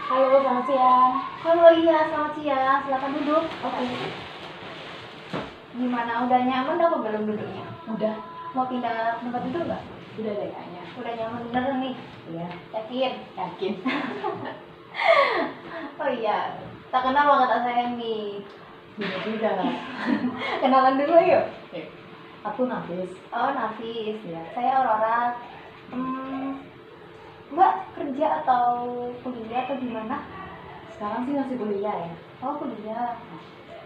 Halo, selamat siang. Halo, iya, selamat siang. Silakan duduk. Oke. Gimana? Udah nyaman apa belum duduknya? Udah, Mau pindah tempat duduk nggak? udah deh kayaknya. Udah nyaman bener nih? Iya, Yakin? yakin. Oh iya, tak kenal banget tak sayang nih. Bener juga. Kenalan dulu yuk. Oke. Aku Nafis. Oh, Nafis. Iya. Saya Aurora. Mbak kerja atau kuliah atau gimana? Sekarang sih masih kuliah ya. Oh, kuliah.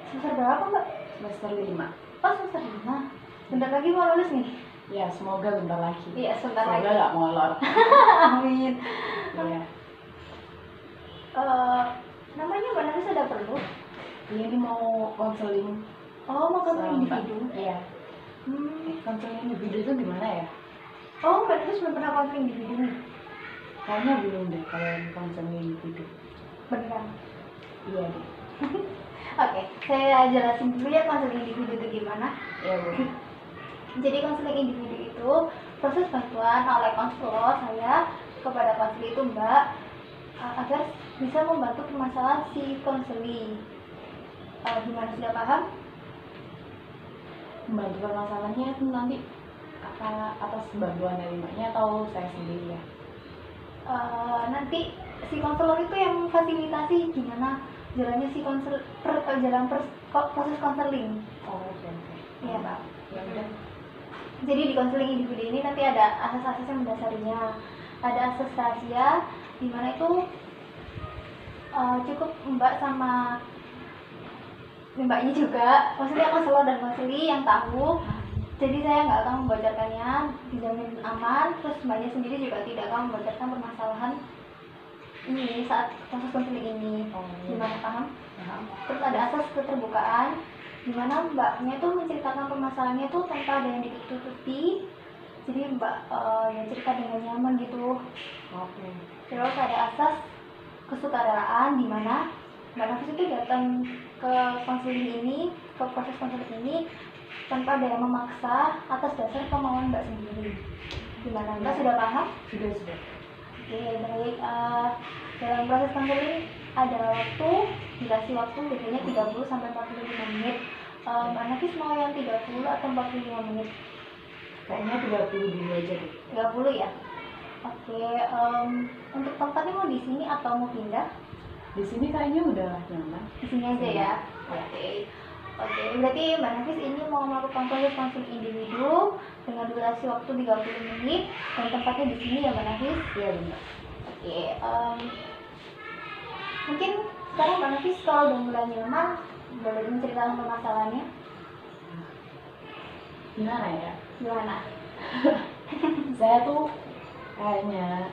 Semester berapa, Mbak? Semester 5. Oh, semester 5. Bentar lagi mau lulus nih? Ya, semoga bentar lagi. Iya, sebentar Semoga lagi. nggak molor. Amin. Iya. Namanya Mbak Nafis ada perlu? Ini mau konseling. Oh, mau ke sama Mbak. individu? Iya. Konseling individu itu gimana ya? Oh, Mbak Nafis belum pernah konseling individu nih? Kayaknya belum deh kalau yang konseling individu. Beneran? Iya deh. Oke, saya jelasin dulu ya konseling individu itu gimana. Iya, Bu. Jadi konseling individu itu proses bantuan oleh konselor saya kepada konseling itu Mbak agar bisa membantu permasalahan si konseling. Gimana, sudah paham? Membantu permasalahannya itu nanti atas bantuan dari Mbaknya atau saya sendiri ya? Nanti si konselor itu yang fasilitasi gimana jalannya si proses konseling. Oh, oke. Iya, Mbak. Ya udah. Jadi di konseling individu ini nanti ada asas-asas yang mendasarinya. Ada asas rahasia, di mana itu cukup Mbak sama Mbaknya juga, maksudnya konselor dan konseli yang tahu. Jadi saya nggak akan membocorkannya, dijamin aman. Terus Mbaknya sendiri juga tidak akan membocorkan permasalahan ini saat proses konseling ini. Oh, Gimana, paham? paham. Terus ada asas keterbukaan, di mana Mbaknya tuh menceritakan permasalahannya tuh tanpa ada yang ditutupi. Jadi Mbak ya cerita dengan nyaman gitu. Oke. Terus ada asas kesukaraan, di mana Mbak Nafis itu datang ke konseling ini, ke proses konseling ini tanpa ada yang memaksa atas dasar kemauan Mbak sendiri. Gimana, Mbak sudah paham? Sudah. Oke, baik. Dalam proses konseling ada waktu, durasi waktu biasanya 30 sampai 45 menit. Mbak Nafis mau yang 30 atau 45 menit? Kayaknya 30 dulu aja deh. 30 ya? Oke, untuk tempatnya mau di sini atau mau pindah? Di sini kayaknya udah nyaman. Di sini aja ya. Oke, berarti Mbak Nafis ini mau melakukan proses konseling individu dengan durasi waktu 30 menit dan tempatnya di sini ya Mbak Nafis. Iya, benar. Oke, mungkin sekarang Mbak Nafis kalau udah mulai nyaman boleh menceritakan permasalahannya. Gimana ya? Gimana? Saya tuh kayaknya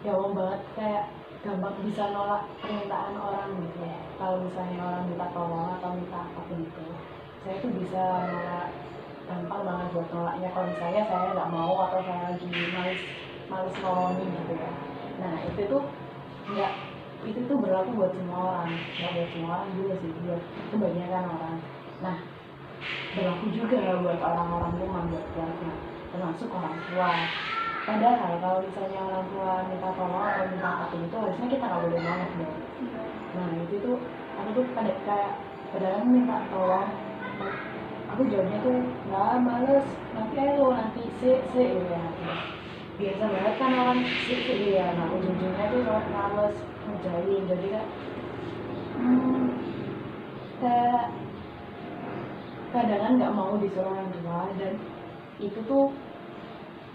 gampang banget, kayak gampang bisa nolak permintaan orang gitu. Kalau misalnya orang minta tolong atau minta apapun itu, saya tuh bisa nolak, gampang banget buat nolaknya. Kalau misalnya saya nggak mau atau saya lagi males nolongin gitu ya. Nah itu tuh berlaku buat semua orang, nggak buat semua orang juga sih, buat kebanyakan orang. Nah, berlaku juga buat orang-orang rumah, buat keluarga, termasuk orang tua. Padahal kalau misalnya orang tua minta tolong atau minta apapun itu harusnya kita nggak boleh nolak dong. Nah itu tuh aku tuh kayak padahal minta tolong, aku jawabnya tuh nggak, males, nanti ayo nanti ya. Biasa banget kan orang ya. Nah ujung-ujungnya tuh males ngejalin, jadi kayak kadang nggak mau disuruh orang tua, dan itu tuh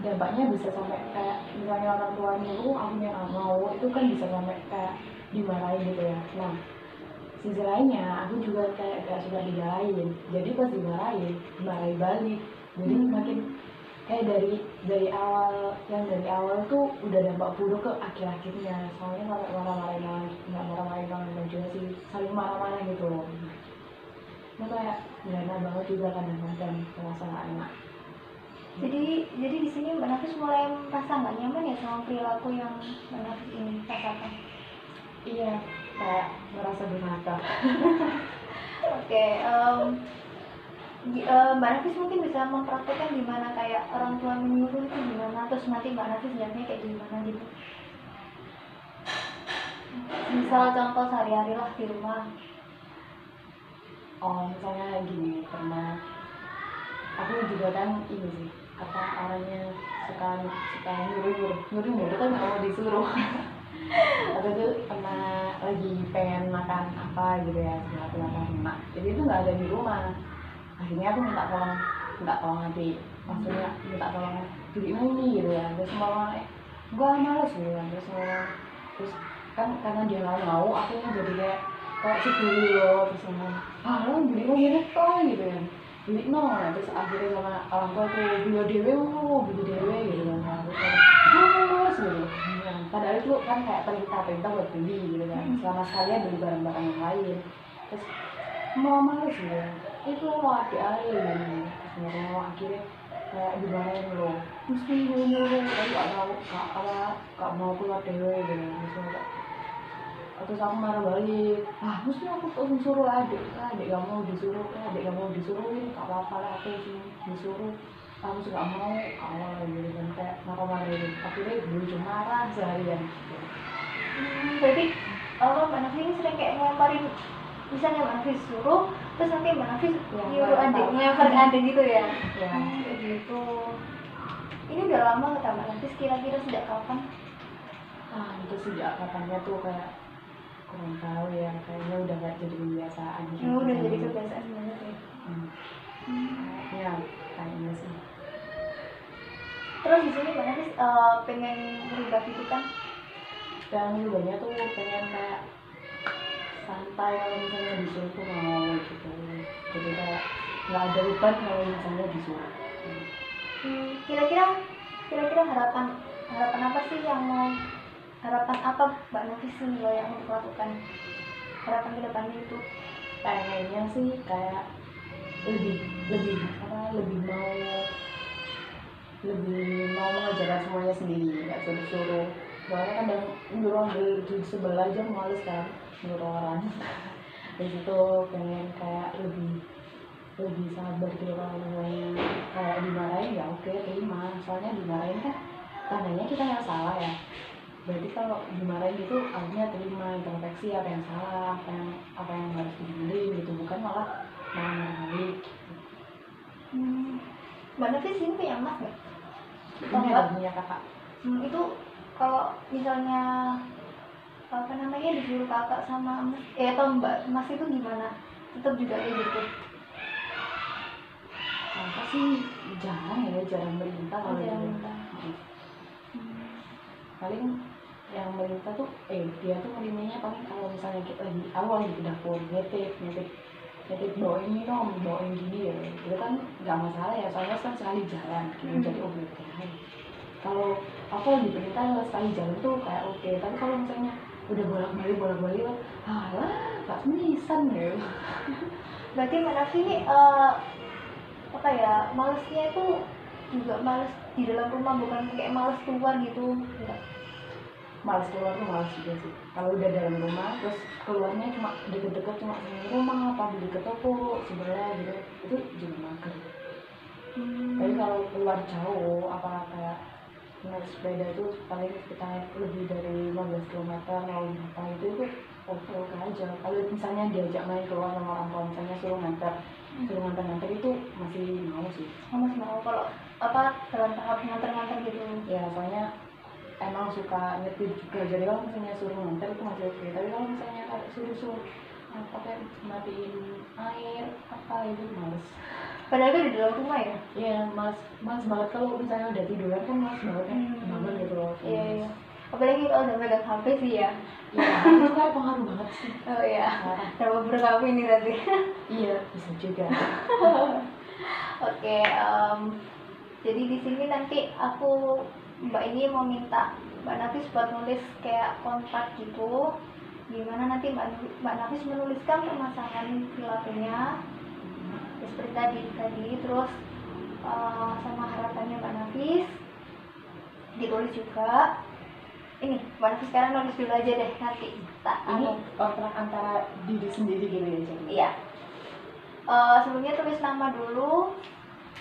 dampaknya bisa sampai kayak misalnya orang tua nyuruh aku yang nggak mau, itu kan bisa sampai kayak dimarahin gitu ya. Nah sisi lainnya aku juga kayak gak suka dimarahin, jadi pas dimarahin balik, jadi makin kayak dari awal tuh udah dampak buruk ke akhir-akhirnya. Soalnya sampai marah-marahin juga sih, saling marah-marah gitu loh. Nah kayak gak enak banget juga kadang-kadang, merasa gak enak. Jadi di sini Mbak Nafis mulai merasa nggak nyaman ya sama perilaku yang Mbak Nafis ini rasakan. Iya, kayak merasa durhaka. Oke, Mbak Nafis mungkin bisa mempraktekkan gimana kayak orang tua menyuruh itu gimana, terus nanti Mbak Nafis jawabnya kayak gimana gitu. misal contoh sehari-hari lah di rumah. Oh misalnya gini, pernah aku juga kan ini sih apa orangnya suka suka nyuruh kan nggak mau disuruh. Aku tuh pernah lagi pengen makan apa gitu ya sama aku makan emak, jadi itu nggak ada di rumah. Akhirnya aku minta tolong adik, maksudnya minta tolong beli ini gitu ya. Terus semua orang gua males gitu kan. Terus kan karena dia nggak mau, aku yang jadi kayak si beli loh. Terus ngomong lo beli lo gini kok gitu kan, beli no. Nah, terus akhirnya sama orang tua tuh beli dewe gitu kan. Terus males gitu. Nah, padahal itu kan kayak perintah buat beli gitu kan, selama sekalian beli barang-barang yang lain. Terus mau males gitu ya, itu lo adik aja gitu. Terus akhirnya kayak dimarahin lo, mesti nyuruh tapi gak mau keluar dewe gitu. Terus aku marah balik, mesti aku tuh suruh adik gak mau disuruhin, gak apa-apa lah aku sih disuruh, aku sih gak mau awal gitu kan, kayak marah-marahin. Akhirnya gue cuma marah seharian gitu. Berarti Mbak Nafi ini sering kayak ngelemparin, misalnya Mbak Nafi suruh, terus nanti Mbak Nafi nyuruh adik, ngelemparin adik gitu ya? Ya. Kayak gitu. Ini udah lama nggak Mbak Nafi, kira-kira sejak kapan? Itu sejak kapannya tuh kayak kurang tahu ya, kayaknya udah gak jadi kebiasaan gitu. Udah jadi kebiasaan banget ya. Kayaknya sih. Terus di sini Mbak Nafi pengen merubah gitu kan? Dan rubahnya tuh pengen kayak santai, kalau misalnya disuruh tuh mau gitu. Jadi kayak nggak ada beban kalau misalnya disuruh. Kira-kira harapan apa sih yang mau, harapan apa Mbak Nafi sih yang untuk lakukan harapan ke depannya itu? Pengennya sih kayak lebih mau mengerjakan semuanya sendiri, nggak suruh. Soalnya kadang nyuruh ambil di sebelah aja males kan, nyuruh orang. Dari situ pengen kayak lebih sabar gitu. Kalau misalnya kayak dimarahin ya oke terima, soalnya dimarahin kan tandanya kita yang salah ya. Berarti kalau dimarahin gitu artinya terima, introspeksi apa yang salah, apa yang harus dibenerin gitu, bukan malah marah balik gitu. Mbak Nafi sini punya emas nggak? Punya kakak. Itu kalau misalnya apa namanya disuruh kakak sama mas, atau Mbak Mas itu gimana? Tetap juga kayak gitu? Kakak sih jarang merintah kalau Jarang. Paling yang merintah tuh dia tuh merintannya paling kalau misalnya kita lagi awal di dapur nitip bawain ini dong, bawain gini ya, itu kan nggak masalah ya, soalnya kan sekali jalan gitu. Jadi oke. Kalau apa diperintah sekali jalan tuh kayak oke, tapi kalau misalnya udah bolak-balik gak senisan ya. Berarti Mbak Nafi ini apa ya, malesnya itu juga males di dalam rumah, bukan kayak males keluar gitu? Enggak. Males keluar tuh males juga sih. Kalau udah dalam rumah terus keluarnya cuma deket-deket, cuma di rumah apa di deket toko sebelah gitu, itu juga mager. Tapi kalau keluar jauh apa kayak naik sepeda itu paling sekitar lebih dari 15 km mau apa itu oke aja. Kalau misalnya diajak main keluar sama orang tua, misalnya suruh nganter itu masih mau sih. Mas mau kalau apa dalam tahap nganter gitu? Ya soalnya emang suka nyetir juga, jadi kalau misalnya suruh nganter itu masih oke. Tapi kalau misalnya suruh apa kayak matiin air apa itu males. Padahal itu di dalam rumah ya? Iya males banget kalau misalnya udah tiduran kan males banget kan, bangun gitu loh. Iya. Apalagi kalau udah megang HP sih ya. Iya, itu kan pengaruh banget sih. Oh iya. Dalam berapa ini tadi? Iya, bisa juga. Oke, jadi di sini nanti Mbak ini mau minta Mbak Nafis buat nulis kayak kontrak gitu. Gimana nanti Mbak Nafis menuliskan permasalahan perilakunya, seperti tadi terus sama harapannya Mbak Nafis ditulis juga. Ini Mbak Nafis sekarang nulis dulu aja deh, nanti Ini kontrak antara diri sendiri gitu ya jadi. Iya. Sebelumnya tulis nama dulu,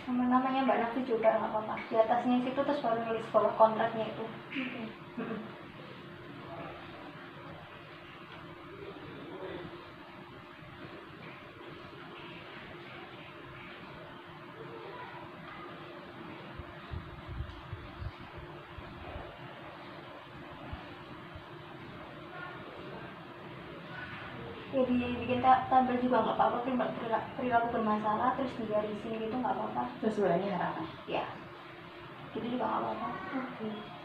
namanya Mbak Nafis juga nggak apa-apa. Di atasnya situ terus baru nulis kontraknya itu. Ya dibikin tabel juga nggak apa-apa, perilaku bermasalah terus digarisin gitu nggak apa-apa. Terus bulannya harapan. Ya, gitu juga nggak apa-apa. Oke.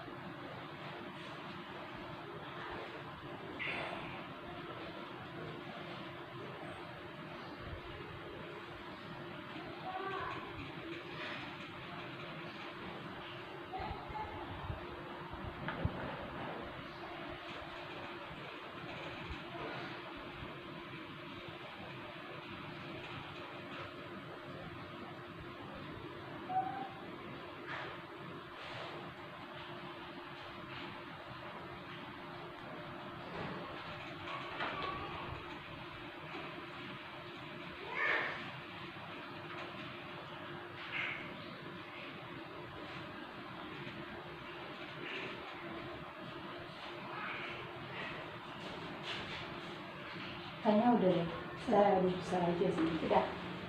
Kayaknya udah deh, saya bisa aja sih. Sudah.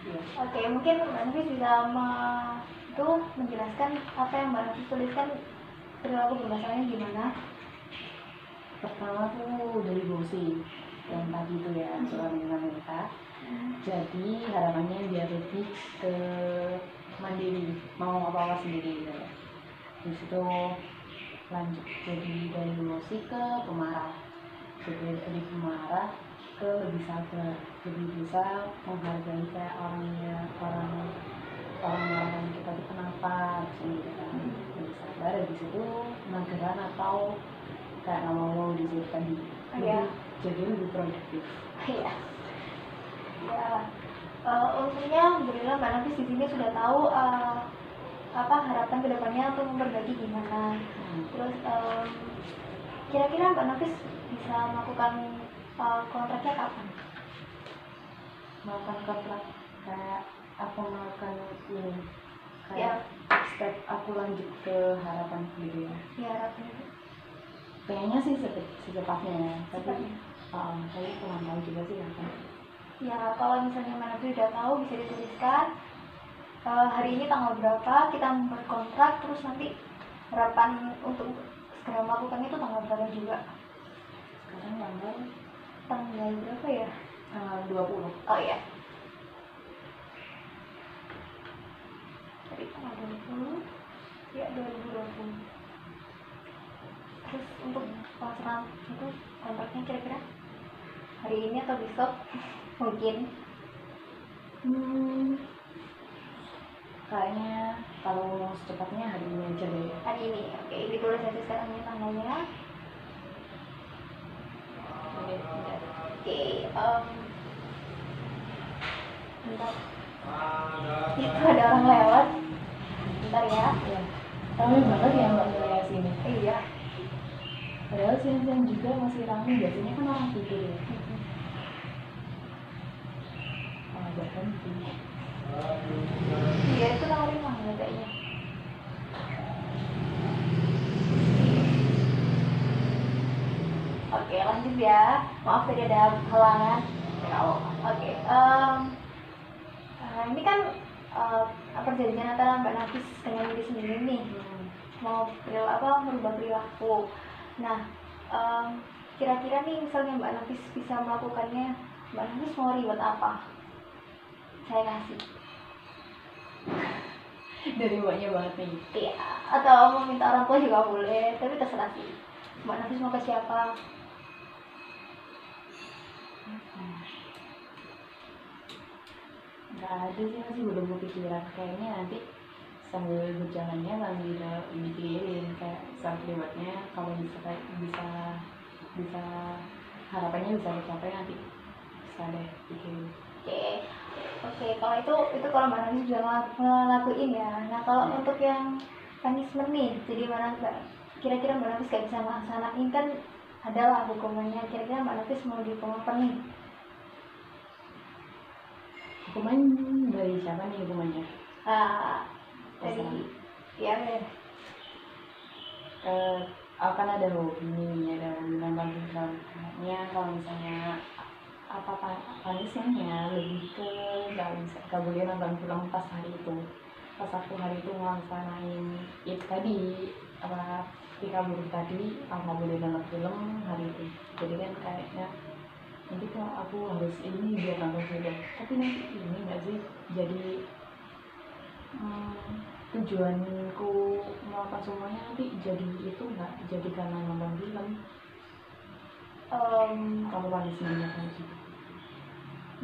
Iya. Oke, mungkin Mbak Nafis bisa itu menjelaskan apa yang Mbak Nafis tuliskan perilaku bermasalahnya gimana? Pertama tuh dari Bosi yang tadi itu ya, soal wanita. Jadi harapannya biar lebih ke mandiri, mau apa-apa sendiri gitu ya. Di situ lanjut jadi dari Bosi ke pemarah. Jadi dari pemarah ke lebih sabar, lebih bisa menghargai kayak orang yang kita itu kenapa gitu kan, lebih sabar. Dari situ mageran atau kayak nggak mau di situ tadi, Iya. jadi lebih produktif. Iya. Ya, untungnya alhamdulillah Mbak Nafis di sini sudah tahu apa harapan kedepannya untuk memperbaiki gimana. Terus kira-kira Mbak Nafis bisa melakukan kontraknya kapan? Melakukan kontrak kayak aku melakukan ini Ya, kayak step aku lanjut ke harapan sendiri ya. ya harapan itu. Kayaknya sih secepatnya ya, tapi Cepatnya. saya kurang tahu juga sih kapan. Ya, kalau misalnya Mbak Nafis sudah tahu bisa dituliskan hari ini tanggal berapa kita membuat kontrak, terus nanti harapan untuk segera melakukan itu tanggal berapa juga. Sekarang Tanggal berapa ya? 20. Oh iya. Tadi tanggal 20. Ya, 2020. Terus untuk pelaksanaan itu kontraknya kira-kira hari ini atau besok? Mungkin. Kayaknya kalau mau secepatnya hari ini aja deh. Hari ini. Oke, ditulis aja sekarang ini tanggalnya. Oke, bentar. Itu ada orang lewat. Bentar ya. Ya. Ramai banget ya Mbak Mila sini. Iya. Padahal siang-siang juga masih ramai, biasanya kan orang tidur ya. Bahkan sih. Iya, itu tanggal 5 ya kayaknya. Oke, lanjut ya. Maaf tadi ada halangan. Oke, ini kan perjanjian antara Mbak Nafis dengan diri sendiri nih, mau merubah perilaku. Nah, kira-kira nih misalnya Mbak Nafis bisa melakukannya, Mbak Nafis mau reward apa? Saya kasih. Dari mbaknya banget nih. Iya, atau mau minta orang tua juga boleh, tapi terserah sih. Mbak Nafis mau ke siapa? Nggak ada sih, masih belum kepikiran. Kayaknya nanti sambil berjalannya sambil mikirin kayak self rewardnya, kalau bisa harapannya bisa tercapai nanti bisa deh pikirin. Oke, kalau itu kalau Mbak Nafis juga ngelakuin ya. Nah, kalau untuk yang punishment nih, jadi kira-kira Mbak Nafis gak bisa melaksanain kan adalah hukumannya. Kira-kira Mbak Nafis mau dihukum apa nih? Hukuman dari siapa nih hukumannya? Dari ya Akan ada hobi, ada nonton filmnya. Kalau misalnya apa punishmentnya lebih ke nggak boleh nonton film pas hari itu, pas aku hari itu ngelaksanain itu tadi apa, ketika buruh tadi, nggak boleh nonton film hari itu. Jadi kan kayaknya nanti kok aku harus ini biar nambah jodoh, tapi nanti ini nggak sih jadi tujuanku melakukan semuanya nanti jadi itu nggak jadi karena nonton film. Kalau punishment-nya kayak gitu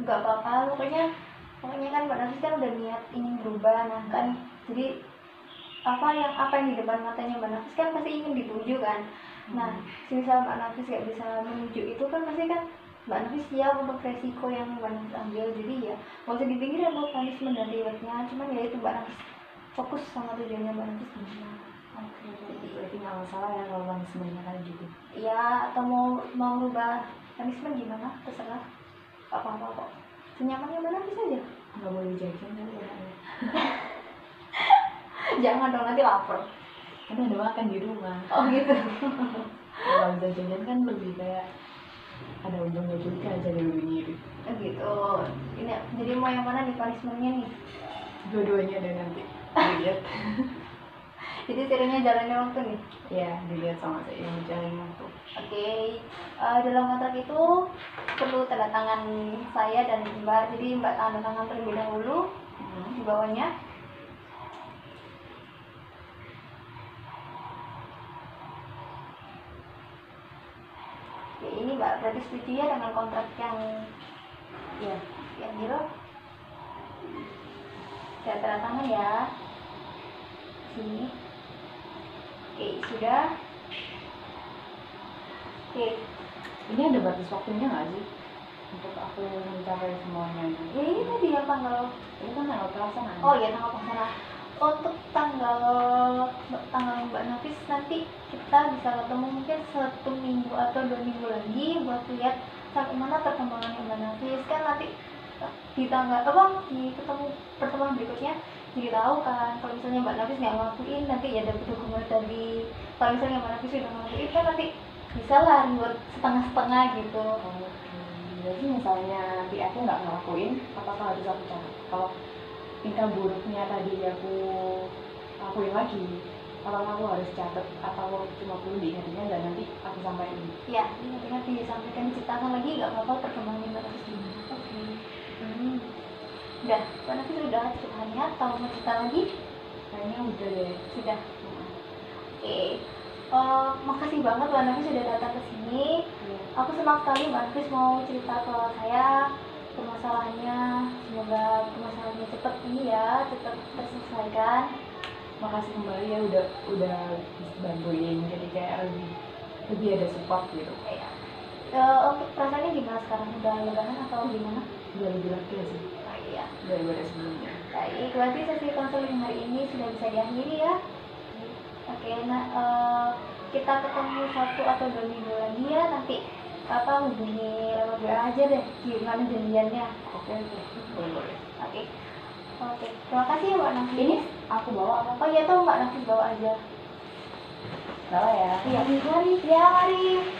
nggak apa-apa, pokoknya kan Mbak Nafis kan udah niat ingin berubah, nah kan jadi apa yang di depan matanya Mbak Nafis kan pasti ingin dituju kan. Nah misal Mbak Nafis nggak bisa menuju itu kan pasti kan Mbak Nafis siap untuk resiko yang Mbak Nafis ambil. Jadi ya nggak usah dipikirin buat punishment dan rewardnya, cuman ya itu Mbak Nafis fokus sama tujuannya Mbak Nafis gimana. Oke, berarti nggak masalah ya kalau punishment-nya kayak gitu. Iya, atau mau rubah punishment gimana terserah, gak apa-apa kok, senyamannya Mbak Nafis aja. Nggak boleh jajan kan ya. Jangan dong, nanti lapar. Kan ada makan di rumah. Oh gitu. Kalau bisa jajan kan lebih kayak ada untungnya juga, jadi lebih ngirit. Oh gitu. Ini jadi mau yang mana nih punishmentnya nih? Dua-duanya deh nanti dilihat. Jadi serinya jalannya waktu nih. Ya, dilihat sama saya yang jalan waktu. Oke. Dalam kontrak itu perlu tanda tangan saya dan Mbak. Jadi Mbak tanda tangan terlebih dahulu di bawahnya. Oke, ini Mbak berarti setuju ya dengan kontrak yang biru. Saya tanda tangan ya. Sini. Oke, sudah. Oke. Ini ada batas waktunya nggak sih untuk aku mencapai semuanya ini? Ya ini tadi ya tanggal. Ini kan tanggal pelaksanaan. Oh iya, tanggal pelaksanaan. Untuk tanggal Mbak Nafis nanti kita bisa ketemu mungkin 1 minggu atau 2 minggu lagi buat lihat sampai mana perkembangan Mbak Nafis. Kan nanti di tanggal di pertemuan berikutnya jadi tahu kan. Kalau misalnya Mbak Nafis nggak ngelakuin, nanti ya dapat dukungan dari, kalau misalnya Mbak Nafis sudah ngelakuin kan nanti bisa lah buat setengah-setengah gitu. Jadi misalnya nanti aku nggak ngelakuin, apakah harus aku catat? Kalau tingkah buruknya tadi aku lakuin lagi, apakah aku harus catat atau cuma perlu diingat-ingat dan nanti aku sampaikan? Ya, ingat-ingat disampaikan, diceritakan lagi, nggak apa-apa perkembangan Mbak Nafis gimana. Oke. Udah, Mbak Nafis udah ceritanya atau mau cerita lagi? Kayaknya udah deh. Sudah. Oke. Makasih banget Mbak Nafis sudah datang ke sini. Aku senang sekali Mbak Nafis mau cerita ke saya permasalahannya. Semoga permasalahannya cepat terselesaikan. Makasih kembali ya udah bantuin, jadi kayak lebih ada support gitu. Ya. Untuk perasaannya gimana sekarang? Udah legahan atau gimana? Udah lebih lega sih Iya. daripada sebelumnya. Baik, berarti sesi konseling hari ini sudah bisa diakhiri ya. Oke, nah kita ketemu 1 atau 2 minggu lagi ya, nanti hubungi lewat WA aja deh gimana janjiannya. Oke, boleh. Oke, terima kasih ya Mbak Nafis. Ini aku bawa apa? Oh iya, tuh Mbak Nafis bawa aja. Salah ya. Iya, mari. Ya, mari.